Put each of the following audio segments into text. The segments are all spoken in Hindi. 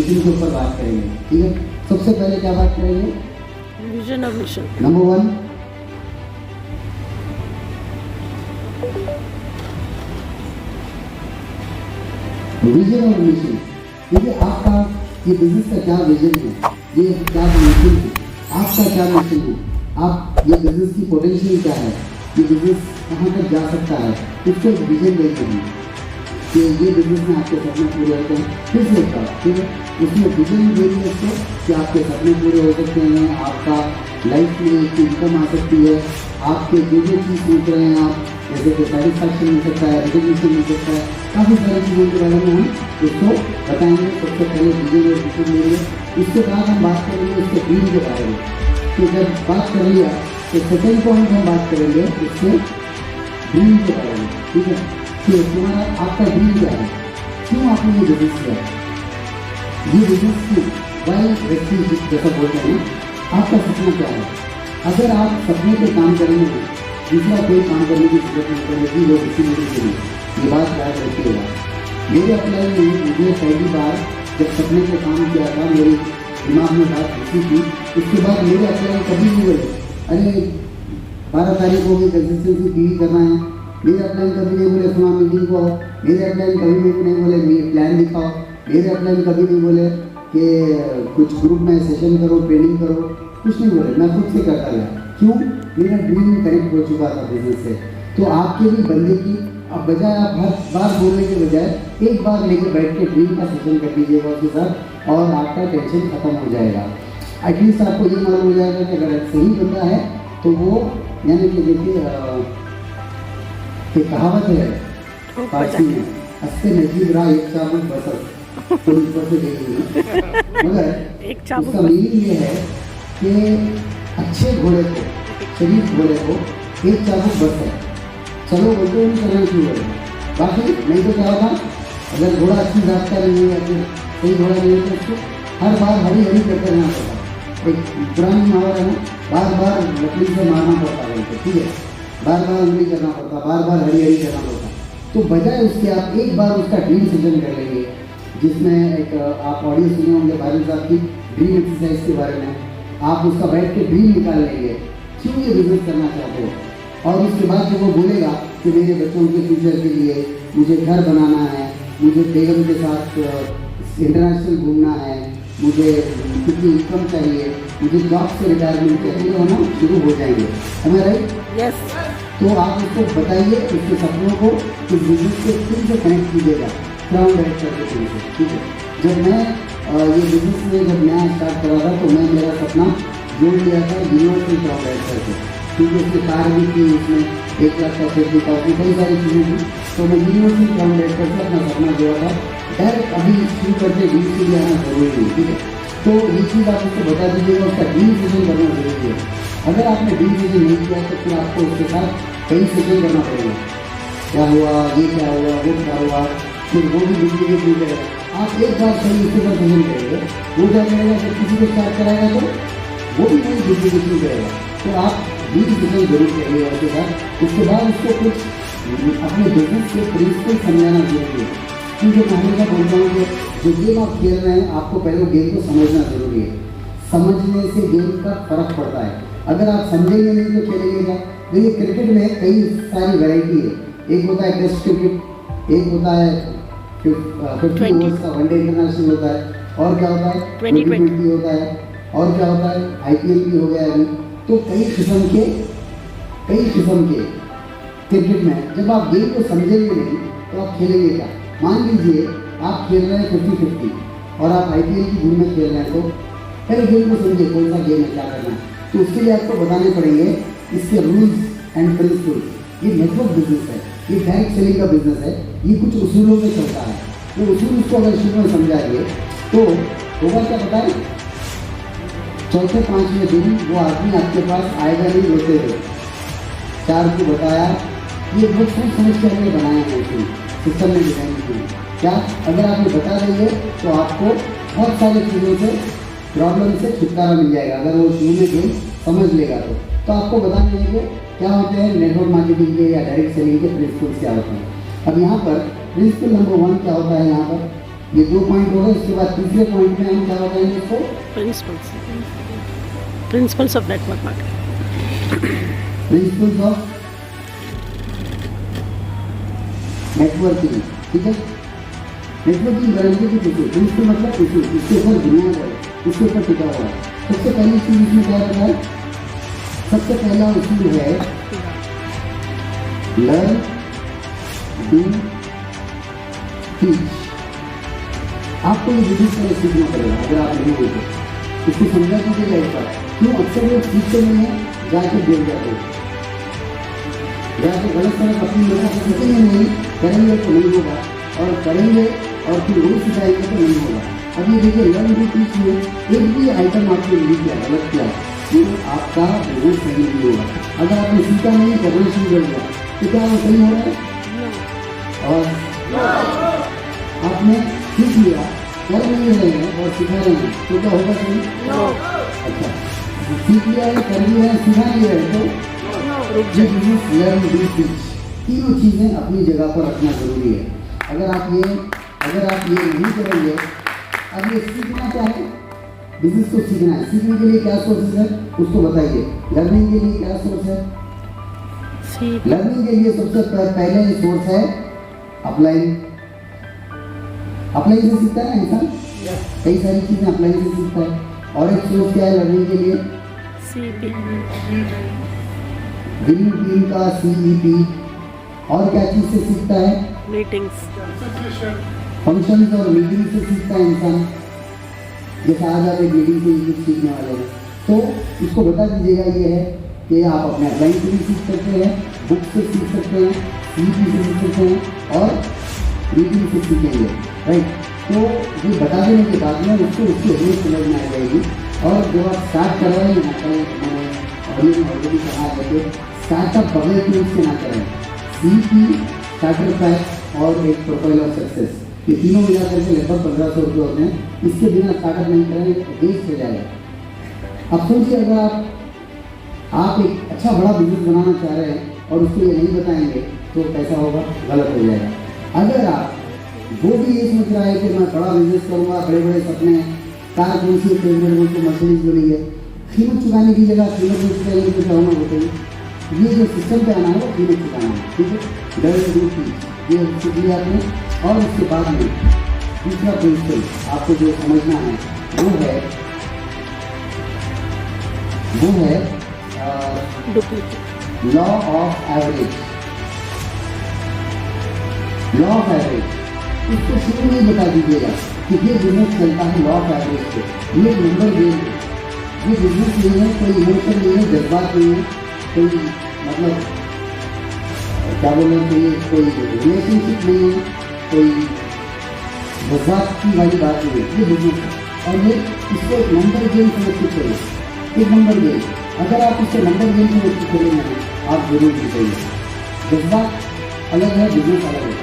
मिशन के ऊपर बात करेंगे, ठीक है। सबसे पहले क्या बात करेंगे? विजन और मिशन। नंबर 1, विजन और मिशन। देखिए आपका ये बिजनेस का क्या विजन है, ये क्या मिशन है, आपका क्या मिशन है, आप ये बिजनेस की पोटेंशियल क्या है, ये बिजनेस कहाँ तक जा सकता है, इसको एक विजन देते हैं कि ये बिजनेस में आपके सपने पूरे होते हैं। फिर से एक बात, ठीक है, उसमें विजन देंगे उसको कि आपके सपने पूरे हो सकते हैं, आपका लाइफ में एक इनकम आ सकती है, आपके जो जो चीज़ सोच रहे हैं आप, जैसे कि सेटिस्फैक्शन मिल सकता है, रिकग्निशन मिल सकता है, काफ़ी सारी चीज़ों के बारे में हम उसको बताएंगे। सबसे पहले विजन और मिशन देंगे, उसके बाद हम बात करेंगे उसके ड्रीम के बारे में। तो जब बात कर लिया तो सेकेंड पॉइंट हम बात करेंगे उसके ड्रीम के बारे में, ठीक है, कि तुम्हारा आपका ड्रीम क्या है, क्यों आपने ये बिजनेस किया, ये बिजनेस की वाई व्यक्ति जैसा बोलते हैं, आपका सपना क्या है। अगर आप सपने पे काम करेंगे, दूसरा कोई काम करने की जरूरत नहीं पड़ेगी, वो किसी के लिए। ये बात याद रखिएगा। मेरे अप्लाई में मुझे पहली बार जब सपने पे काम किया था, मेरे दिमाग में बात घुसी थी, उसके बाद मेरे अप्लाई कभी नहीं हुए, अरे 12 तारीख को भी कंसिस्टेंसी टीवी करना है, मेरे अप्लाई कभी नहीं बोले सुना मीटिंग को आओ, मेरे अप्लाई कभी नहीं बोले प्लान दिखाओ, मेरे अप्लाई कभी नहीं बोले कि कुछ ग्रुप में सेशन करो, ट्रेनिंग करो, कुछ नहीं बोले, मैं खुद से करता गया। क्यों? मेरा ड्रीम कनेक्ट हो चुका था बिजनेस से। तो आपके भी बंदे की अब बजाय आप हर बार बोलने के बजाय एक बार लेकर बैठ के ड्रीम का सेशन कर दीजिएगा उसके साथ, और आपका टेंशन खत्म हो जाएगा। एटलीस्ट आपको ये मालूम हो जाएगा कि अगर सही बंदा है तो वो, यानी कि देखिए कहावत है फारसी में, अस्ते नजीब रहा एक चाबुक बसर, तो ऊपर से देखेंगे, मगर उसका मीनिंग ये है कि अच्छे घोड़े को, शरीफ घोड़े को एक चाबुक बस है, चलो बोलते हुए चलना शुरू करें, बाकी नहीं तो क्या होगा, अगर घोड़ा अच्छी रास्ता नहीं है या फिर सही घोड़ा नहीं है तो उसको हर बार हरी हरी करते रहना पड़ता। एक पुरानी मुहावरा है ना, बार बार लकड़ी से मारना पड़ता है, ठीक है, बार बार उंगली करना पड़ता, बार बार हरी हरी करना पड़ता। तो बजाय उसके आप एक बार उसका ड्रीम सेशन कर लेंगे, जिसमें एक आप ऑडियो सुने होंगे भाई साहब की ड्रीम एक्सरसाइज के बारे में, आप उसका बैठ के ड्रीम निकाल लेंगे, क्यों ये बिजनेस करना चाहते हो, और उसके बाद जब वो बोलेगा कि मेरे बच्चों के फ्यूचर के लिए मुझे घर बनाना है, मुझे बेगम के साथ इंटरनेशनल घूमना है, मुझे कितनी इनकम चाहिए, मुझे जॉब से रिटायरमेंट चाहिए, होना शुरू हो जाएंगे, हमें राइट? यस। तो आप उसको बताइए उसके सपनों को, इस बिजनेस के थ्रू से कनेक्ट कीजिएगा क्राउन डायरेक्टर के थ्रू से, ठीक है। जब मैं ये बिजनेस में जब नया स्टार्ट करा था तो मैं मेरा सपना जोड़ लिया था यूनिवर्सल क्राउन डायरेक्टर से, क्योंकि उसकी कार भी थी, उसमें 1 लाख का सेफ्टी था, उसमें कई सारी चीज़ें थी, तो मैं यूनिवर्सल क्राउन डायरेक्टर से अपना सपना जोड़ा था। डायरेक्ट अभी शुरू करके डील के लिए आना जरूरी नहीं, ठीक है। तो ये चीज़ आप उसको बता दीजिएगा, उसका डील सेशन करना जरूरी है। अगर आपने डील सेशन नहीं किया तो फिर आपको उसके साथ कई सेशन करना पड़ेगा, क्या हुआ, ये क्या हुआ, वो क्या हुआ, फिर वो भी जिंदगी के भूल जाएगा। आप एक बार सही उसके साथ सेशन करेंगे, वो क्या करेगा, जब किसी को स्टार्ट कराएगा तो वो भी नहीं जिंदगी शुरू करेगा। तो आप डील सेशन जरूर करिए उसके साथ, उसके बाद उसको कुछ अपने बिजनेस के प्रिंसिपल समझाना जरूरी है। क्योंकि मैं हमेशा बोलता हूँ कि जो गेम आप खेल रहे हैं, आपको पहले गेम को समझना जरूरी है, समझने से गेम का फर्क पड़ता है। अगर आप समझेंगे नहीं तो खेलेंगे क्या? देखिए क्रिकेट में कई सारी वैरायटी है, एक होता है टेस्ट क्रिकेट, एक होता है 50 ओवर्स का वनडे इंटरनेशनल होता है, और क्या होता है 2020 होता है, और क्या होता है IPL भी हो गया है अभी। तो कई किस्म के क्रिकेट में जब आप गेम को समझेंगे नहीं तो आप खेलेंगे क्या? मान लीजिए आप खेल रहे हैं 50-50 और आप IPL की धूम में खेल रहे हैं, तो पहले गेम को समझिए कौन सा गेम है, क्या करना है। तो उसके लिए आपको बताने पड़ेंगे इसके रूल्स एंड प्रिंसिपल्स। ये नेटवर्क बिजनेस है, ये डायरेक्ट सेलिंग का बिजनेस है, ये कुछ उसूलों में चलता है। तो उसूल उसको अगर शुरू में समझाइए तो होगा क्या बताएं, चौथे 5वें दिन वो आदमी आपके पास आएगा नहीं रोते हुए। 4 को बताया, ये बहुत सोच समझ के हमने बनाया है, सिस्टम में डिजाइन की। क्या अगर आप ये बता देंगे तो आपको बहुत सारी चीज़ों से, प्रॉब्लम से छुटकारा मिल जाएगा। अगर वो शुरू में गेम समझ लेगा तो आपको बताने देंगे क्या होते हैं नेटवर्क मार्केटिंग के या डायरेक्ट सेलिंग के प्रिंसिपल्स क्या होते हैं। अब यहाँ पर प्रिंसिपल नंबर 1 क्या होता है, यहाँ पर ये 2 पॉइंट हो गए। इसके बाद तीसरे पॉइंट में हम क्या बताएंगे इसको? Principles of network marketing. Principles of networking. ठीक है, नेटवर्किंग गारंटी की पूछो, प्रिंसिपल मतलब पूछो, इसके ऊपर बुनियाद है, इसके ऊपर टिका हुआ है। सबसे पहली चीज इसमें क्या होता है? सबसे पहला उसूल है लर्न डू टीच। आपको ये बिजनेस में सीखना पड़ेगा। अगर आप नहीं होते इसको समझा कीजिएगा एक बार। क्यों अक्सर लोग सीखते नहीं है, जाके गिर जाते हैं, जाके गलत तरह अपनी लोगों को सीखेंगे नहीं, करेंगे तो नहीं होगा, और करेंगे और फिर वही सिखाएंगे तो नहीं होगा। अब ये देखिए लर्न डू टीच में एक भी आइटम आपने नहीं किया, गलत किया, ये आपका बिजनेस सही नहीं होगा। अगर आपने सीखा नहीं, करना शुरू कर दिया तो क्या वो सही हो रहा है? और आपने सीख लिया, कर नहीं रहे हैं और सिखा रहे हैं तो क्या होगा? सही? अच्छा, सीख लिया है, कर लिया है, सिखा नहीं रहे तो बिजनेस लर्न डू टीच, तीनों चीज़ें अपनी जगह पर रखना जरूरी है। अगर आप ये नहीं करेंगे, अब ये सीखना क्या है? बिजनेस को सीखना है। सीखने के लिए क्या सोर्स है उसको बताइए। लर्निंग के लिए क्या सोर्स है? लर्निंग के लिए सबसे पहले सोर्स है अप्लाइंग। अप्लाई से सीखता है ना इंसान, कई सारी चीजें अप्लाई से सीखता है। और एक सोर्स क्या है लर्निंग के लिए? ग्रीन टीम का CEP। और क्या चीज से सीखता है? मीटिंग्स, फंक्शंस और मीटिंग से सीखता है इंसान। जैसे आज आप एक मीटिंग से कुछ सीखने वाले हैं तो इसको बता दीजिएगा ये है कि आप अपने अप्लाई से भी सीख सकते हैं, बुक से सीख सकते हैं, CEP से सीख सकते हैं और मीटिंग से सीखेंगे, राइट। तो ये बता देने के बाद में उसको उसकी अहमियत समझ में आ जाएगी। और जब आप स्टार्ट करवाएंगे ना, मैंने ऑडियो में ऑलरेडी कहा है कि स्टार्टअप बगैर टूल्स के ना करें। CEP, स्टार्टर पैक और एक प्रोफाइल ऑफ सक्सेस, ये तीनों मिला करके लगभग 1500 रुपये होते हैं। इसके बिना स्टार्टअप नहीं करेंगे तो वेस्ट हो जाएगा। अब सोचिए अगर आप एक अच्छा बड़ा बिजनेस बनाना चाह रहे हैं और उसको ये नहीं बताएंगे तो कैसा होगा? गलत हो जाएगा। अगर आप वो भी ये सोच रहा है कि मैं बड़ा बिजनेस करूँगा, बड़े बड़े सपने, कार कौन सी फेवरेट हो तो मर्सिडीज बोली है, कीमत चुकाने की जगह कीमत नहीं चुकाएंगे तो क्या होना बताइए? ये जो सिस्टम पे आना है वो कीमत चुकाना है। ठीक है, लर्न डू टीच ये सीख लिया आपने। और उसके बाद में दूसरा प्रिंसिपल आपको जो समझना है वो है law of average. Law of average इसको शुरू में बता दीजिएगा कि ये बिजनेस चलता है लॉ ऑफ एवरेज पे। ये नंबर गेम है, ये बिजनेस नहीं है, कोई इमोशन नहीं है, जज्बात नहीं है, कोई मतलब क्या बोलना चाहिए, कोई रिलेशनशिप नहीं है, कोई जज्बात की वाली बात नहीं है। ये बिजनेस है और ये इसको एक नंबर गेम समझ के चले। एक नंबर गेम, अगर आप इसको नंबर गेम समझ के चलेंगे आप जरूर जीतेंगे। जज्बात अलग है, बिजनेस अलग है।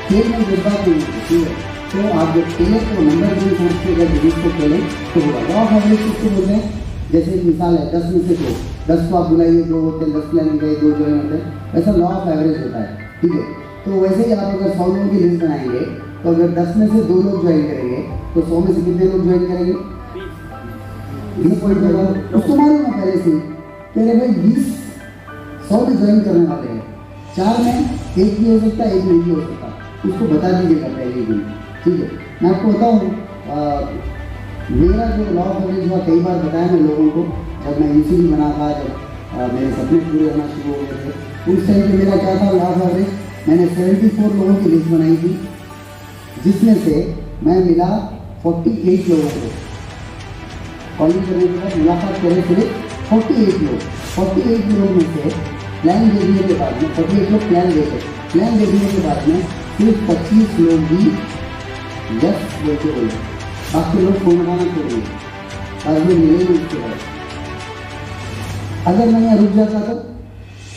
खेल में जज्बात नहीं होते, ठीक है। तो आप जब खेलें तो नंबर गेम समझ के अगर बिजनेस को खेलें तो होगा। लॉ ऑफ एवरेज किसको बोलते हैं? जैसे एक मिसाल है 10 में से 2, 10 को आप बुलाइए 2 होते हैं, 10 प्लान गए 2 ज्वाइन होते हैं, ऐसा लॉ ऑफ एवरेज होता है। ठीक है, तो वैसे ही आप अगर 100 लोगों की लिस्ट बनाएंगे तो अगर 10 में से 2 लोग ज्वाइन करेंगे तो 100 में से कितने लोग ज्वाइन करेंगे? 20 पॉइंट होगा। उसको मालूम है पहले से कह रहे भाई 20 100 में ज्वाइन करने वाले हैं, 4 में एक भी हो सकता है, एक नहीं भी हो सकता, उसको बता दीजिएगा पहले दिन। ठीक है, मैं आपको बताऊँ मेरा जो लॉ ऑफ एवरेज हुआ कई बार बताया मैं लोगों को, जब मैं UCB बना था, जब मेरे सपने पूरे होना शुरू हो गए थे, उस टाइम पे मेरा क्या था लॉ ऑफ एवरेज, मैंने 74 लोगों की लिस्ट बनाई थी जिसमें से मैं मिला 48 लोगों को। कॉलिंग करने के बाद मुलाकात करे सिर्फ 48 लोग में से प्लान देखने के बाद में 48 लोग प्लान देखने के बाद में सिर्फ 25 लोग भी यस बोलते बोले, बाकी लोग फोन उठाना छोड़ दिए और वो मिले नहीं। उसके बाद अगर मैं यहाँ रुक जाता तो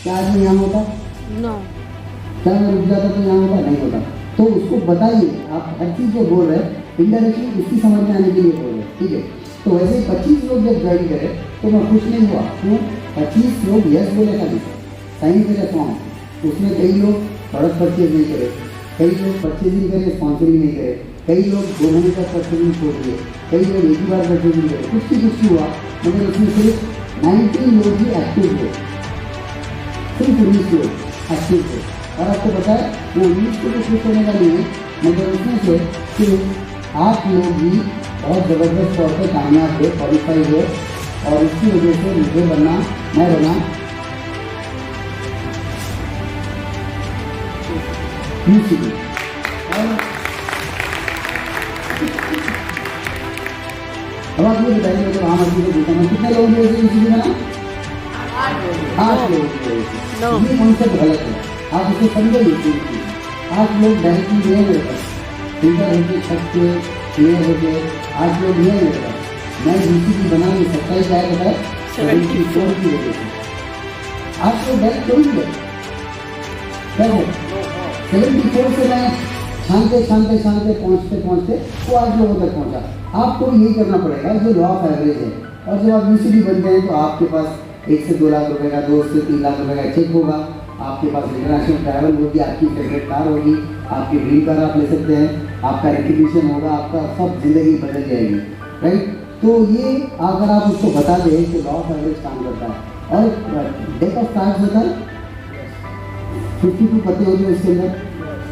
क्या आज मैं यहाँ होता? नो। क्या मैं रुक जाता तो यहाँ होता? नहीं होता। तो उसको बताइए, आप हर चीज़ जो बोल रहे हैं इंडायरेक्टली उसकी समझ में आने के लिए बोल रहे हैं। ठीक है, तो वैसे ही 25 लोग जब ज्वाइन करें तो मैं खुश नहीं हुआ। क्यों? 25 लोग यस बोले खाली, साइन करे फॉर्म, उसमें कई लोग प्रोडक्ट परचेज नहीं करे, कई लोग परचेजिंग करे, स्पॉन्सरिंग नहीं करे, कई लोग 2 महीने तक कंटिन्यू छोड़ दिए, कई लोग एक ही बार कंटिन्यू किए, कुछ हुआ, मगर उसमें सिर्फ 19 लोग ही एक्टिव हुए, सिर्फ 19 लोग एक्टिव थे। और आपको पता है वो 19 को तो खुश होने का नहीं है, मगर उसमें से सिर्फ 8 लोग ही बहुत ज़बरदस्त तौर पर कामयाब हुए, क्वालिफाई हुए, और इसकी वजह से मुझे मैं बना यूसीबी। और अब आप ये बताइए तो आम आदमी को पूछा मैं कितने लोगों ने यूसीबी बना? 8 लोगों ने। ये कॉन्सेप्ट गलत है, आप इसे समझिए। 8 लोग डायरेक्टली नहीं मेरे पास, फिल्टर होके छत के क्लियर होके 8 लोग नहीं मेरे पास, मैं यूसीबी बना नहीं सकता। क्या है बताए? 74 की वजह से 8 लोग डायरेक्ट करेंगे क्या है? 74 से मैं छानते पहुँचते वो 8 लोगों तक पहुँचा। आपको भी यही करना पड़ेगा, जो लॉ ऑफ एवरेज है। और जब आप यूसीबी बनते हैं तो आपके पास 1 से 2 लाख रुपए का, 2 से 3 लाख रुपए का चेक होगा, आपके पास इंटरनेशनल ट्रैवल होगी, आपकी फेवरेट कार होगी, आपकी ड्रीम कार आप ले सकते हैं, आपका रिकग्निशन होगा, आपका सब जिंदगी बदल जाएगी, राइट। तो ये अगर आप उसको बता दें कि लॉ ऑफ एवरेज काम करता है। और डेक ऑफ कार्ड्स होता है, 52 पत्ते होते हैं उसके अंदर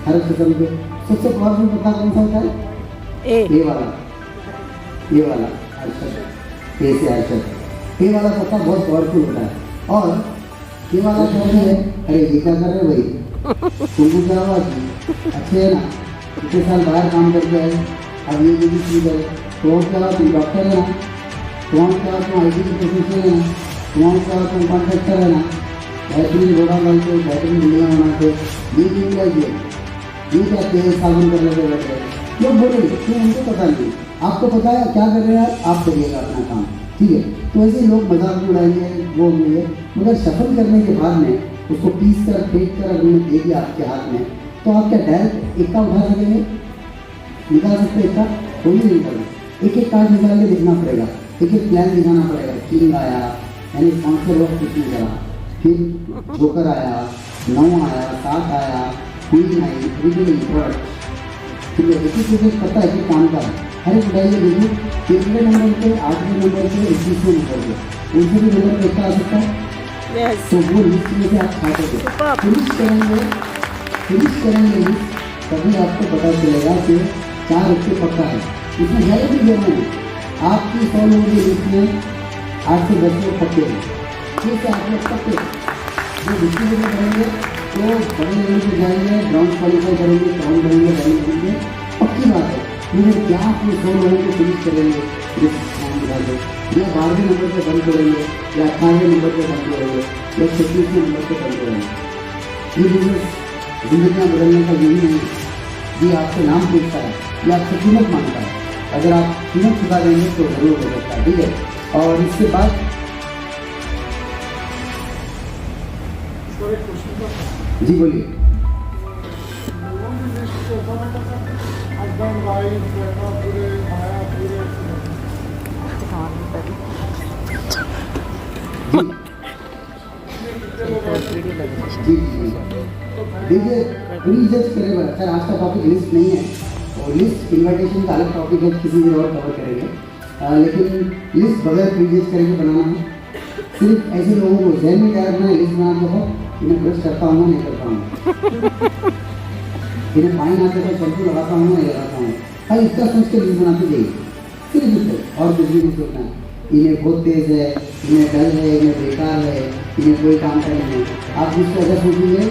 हर किस्म के। सबसे पावरफुल पत्ता कौन सा होता है? ए वाला अर्शद, ए से अर्शद। ए वाला पत्ता बहुत पावरफुल होता है। और ये वाला कहते हैं अरे ये क्या कर रहे भाई, तुमको क्या हुआ जी, अच्छे है ना, इतने साल बाहर काम करके आए, अब ये भी चीज़ है, तो क्या हुआ तुम डॉक्टर है ना, तुम क्या हुआ तुम IT की प्रोफेशन है ना, तुम क्या हुआ तुम कॉन्ट्रैक्टर है ना, बेहतरीन रोड़ा डालते, बेहतरीन दुनिया बनाते, ये भी चाहिए, ये क्या तेल साबुन कर लेते बैठे लोग बोलेंगे, क्यों उनको पता नहीं, आपको पता है क्या कर रहे हैं आप करिएगा अपना काम, ठीक है। तो ऐसे लोग मजाक में उड़ाएंगे, वो होंगे, मगर सफल करने के बाद में उसको पीस कर फेंक कर अगर मैं दे दिया आपके हाथ में, तो आप क्या डायरेक्ट इक्का उठा सकेंगे? निकाल सकते इक्का? कोई नहीं निकाल। एक कार्ड निकाल के देखना पड़ेगा, एक प्लान दिखाना पड़ेगा। किंग आया यानी स्पॉन्सर ऑफ कुछ नहीं करा, फिर जोकर आया, 9 आया, 7 आया, क्वीन आई, ठीक है। एक पता है कि काम का है, अरे बताइए देखो, 3वें नंबर पे, 8वें नंबर पे, 21वें नंबर पे, उनसे भी नंबर पे आ सकता है। तो वो लिस्ट में से आप खा सकते, फिनिश करेंगे तभी आपको पता चलेगा कि 4 उसके पक्का है। इसमें ज़्यादा भी जरूर है, आपकी 100 लोगों की लिस्ट में 8 से 10 लोग पक्के हैं, ठीक है। आप लोग पक्के जो डिस्ट्रीब्यूटर करेंगे तो बड़े लेवल पर जाएंगे, ग्राउंड क्वालिफाई करेंगे, ग्राउंड करेंगे, पक्की बात है। मुझे क्या अपने 100 लोगों को फिनिश करेंगे, या 12वें नंबर पर बंद करेंगे, या 18वें नंबर पर बंद करेंगे, या 26वें नंबर पर बंद करेंगे। ये बिजनेस जिंदगियाँ बदलने का यही नहीं, ये आपसे नाम पूछता है, ये आपसे कीमत मांगता है। अगर आप कीमत चुका देंगे तो जरूर हो सकता है, ठीक है। और इसके बाद जी बोलिए। जी देखिए, प्री जज करेगा सर, आज का टॉपिक लिस्ट नहीं है, और लिस्ट इन्विटेशन का अलग टॉपिक है, किसी दिन और कवर करेंगे। लेकिन लिस्ट बगैर प्री जज करके बनाना है। सिर्फ ऐसे लोगों को जहन में क्या रखना है, लिस्ट बना के इन्हें ब्रश करता हूँ नहीं करता हूँ, इन्हें फाइन आते तो शैम्पू लगाता हूँ नहीं लगाता हूँ, भाई इसका सोच के लिस्ट बनाते जाइए, सिर्फ इससे और कुछ भी नहीं सोचना है। इन्हें बहुत तेज़ है, इन्हें डल है, इन्हें बेकार है, इन्हें कोई काम का नहीं है। आप जिसको अगर सोचेंगे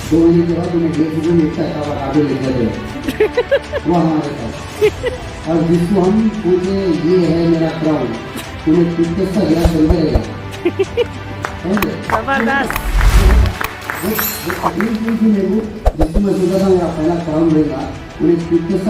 2 महीने के बाद उन्हें 1.5 लिखता है और आगे लिख जाते हैं, वो हमारे साथ। और जिसको हम पूछे ये है मेरा क्राउन, उन्हें टूथपेस्ट का गिलास चल रहेगा, जिसको मैं सोचा था मेरा पहला क्राउन रहेगा, उन्हें टूथपेस्ट